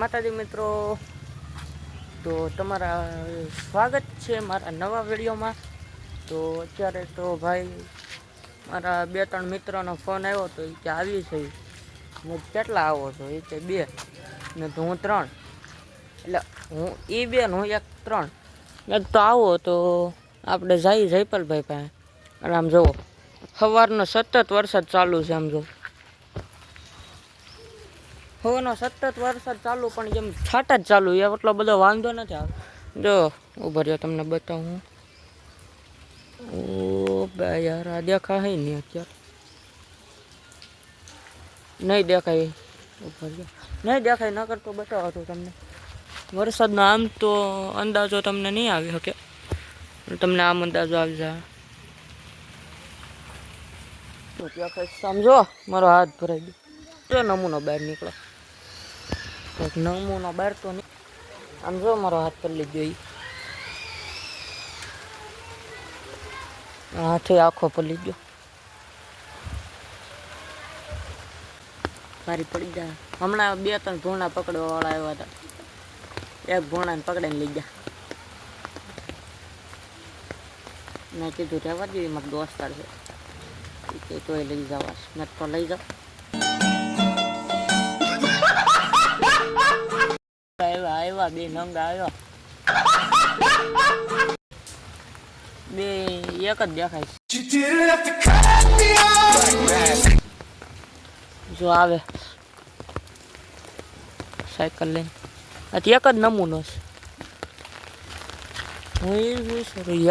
માતાજી મિત્રો, તો તમારા સ્વાગત છે મારા નવા વિડીયોમાં। તો અત્યારે તો ભાઈ મારા 2-3 મિત્રોનો ફોન આવ્યો તો એ કે આવી છે, ને કેટલા આવો છો? એ કે 2 ને તો હું 3, એટલે હું એ 2 ને હું 1 3 એક તો આવો તો આપણે જઈ જયપાલભાઈ પાસે। અને આમ જુઓ સવારનો સતત વરસાદ ચાલુ છે, આમ જો હવાનો સતત વરસાદ ચાલુ, પણ જેમ છાંટા જ ચાલુ, એટલો બધો વાંધો નથી આવે। જો ઉભા રહ્યો તમને બતાવું। ઓ બે યાર, આ દેખાય નહીં અત્યારે, નહીં દેખાય, ઉભા રહ્યો નહીં દેખાય, ન કરતો બતાવો તો તમને વરસાદનો આમ તો અંદાજો તમને નહીં આવી શકે, તમને આમ અંદાજો આવી જાય તો ત્યાં સમજો મારો હાથ ભરાઈ ગયો, જો નમૂનો બહાર નીકળો, નમૂનો બહાર તો નહીં, આમ જો મારો હાથ પલ્લી ગયો, હાથે આખો પલ્લી ગયો, મારી પડી જાય। હમણાં 2-3 ભૂણા પકડવા વાળા આવ્યા હતા, એક ભૂણાને પકડીને લઈ ગયા, મેં કીધું રહેવા દઈએ, મારો દોસ્તાર છે તોય લઈ જવા, મેં તો લઈ જાઉં। આવ્યા 2 નંગા આવ્યા, 2 એક જ દેખાય જો આવે સાયકલ લઈને, આથી એક જ નમૂનો છે।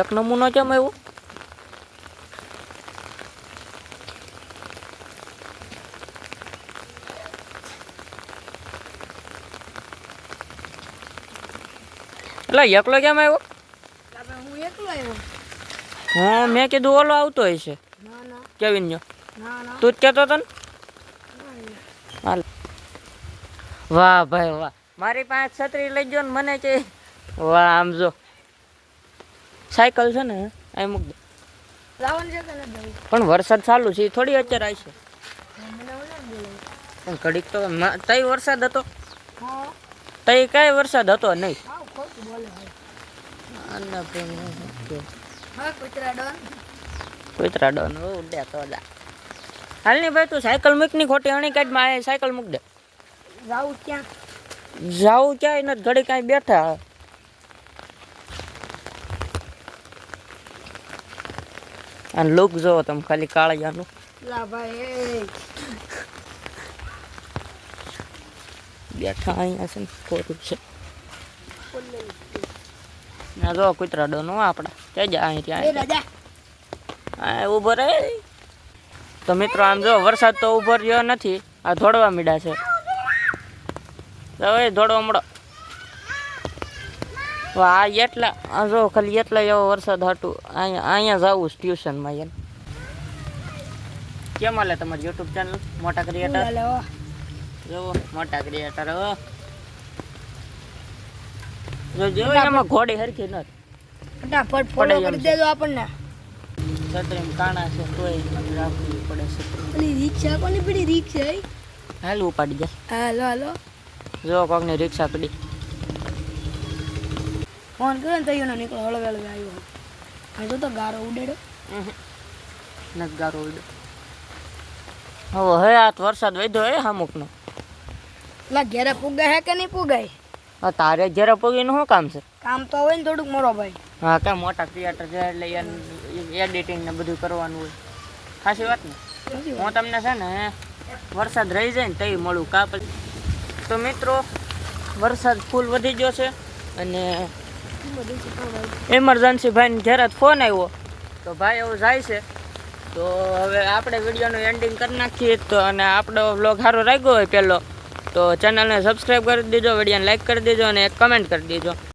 એક નમૂનો કેમ આવ્યો? એટલે એકલો કેમ આવ્યો? હું એકલો આવ્યો। હા, મેં કીધું ઓલો આવતો હશે, કેવિન નો, તું જ કહેતો હતો ને? હાલ, વાહ ભાઈ વાહ, મારી પાસે છત્રી લઈ ગયો ને મને કે વાહ, આમ જો સાયકલ છે ને અહીં મૂક દે, પણ વરસાદ ચાલુ છે, થોડી અત્યારે આવી છે, પણ ઘડીક તો તઈ વરસાદ હતો, તઈ કઈ વરસાદ હતો નહીં। કૂતરા ડોન ઉડે તો જા, હાલ ની ભાઈ તું સાયકલ મૂક ની, ખોટી અણી કાઢમાં સાયકલ મૂક દે। જાવું ક્યાંય નથી, ઘડી કાંઈ બેઠા, અને લુક જોવો તમે ખાલી કાળિયાનું, બેઠા અહીંયા છે ને, ખોટું છે ના, જો કૂતરા ડોન આપડા ત્યાં જા, અહીં ત્યાં હા ઉભો રહે। તો મિત્રો આમ જો વરસાદ તો ઉભો રહ્યો નથી, આ દોડવા મીડા છે, હવે દોડવા મળો, આ એટલા આ જો ખાલી એટલા એવો વરસાદ હતું, અહીંયા જવું ટ્યુશનમાં એમ। કેમ હાલે તમારી યુટ્યુબ ચેનલ મોટા ક્રિએટર? જો મોટા ક્રિએટર જો એમાં ઘોડી હરખી નથી, ફટાફટ ફોલો કરી દેજો આપણને। છત્રીમ કાણા છે તોય રાખવી પડે છે, પેલી રિક્ષા કોની પડી? રિક્ષા હાલ ઉપાડી જાય, હાલો હાલો, જો કોકની રિક્ષા પડી, ફોન કર્યો ને તૈયો ના નીકળો, હળવે હળવે આવ્યો, હજુ તો ગારો ઉડેડો નથી, ગારો ઉડ્યો હવે આ વરસાદ વધ્યો હે અમુકનો, એટલે ઘેરે પુગાય હે કે નહીં પુગાય? તારે ઘેરે પૂગીનું શું કામ છે? કામ તો હોય ને થોડુંક મોરો ભાઈ। હા, કાંઈ મોટા ક્રિએટર છે એટલે એડિટિંગ ને બધું કરવાનું હોય, ખાસી વાત ને। હું તમને છે ને વરસાદ રહી જાય ને તઈ મળું કા પછી। તો મિત્રો વરસાદ ફૂલ વધી ગયો છે, અને ઇમરજન્સી ભાઈને ઘેર જ ફોન આવ્યો, તો ભાઈ એવું જાય છે, તો હવે આપણે વિડીયોનું એન્ડિંગ કરી નાખીએ। તો અને આપણો વ્લોગ સારો લાગ્યો હોય પહેલો તો ચેનલને સબસ્ક્રાઈબ કરી દેજો, વિડીયોને લાઈક કરી દેજો અને એક કમેન્ટ કરી દેજો।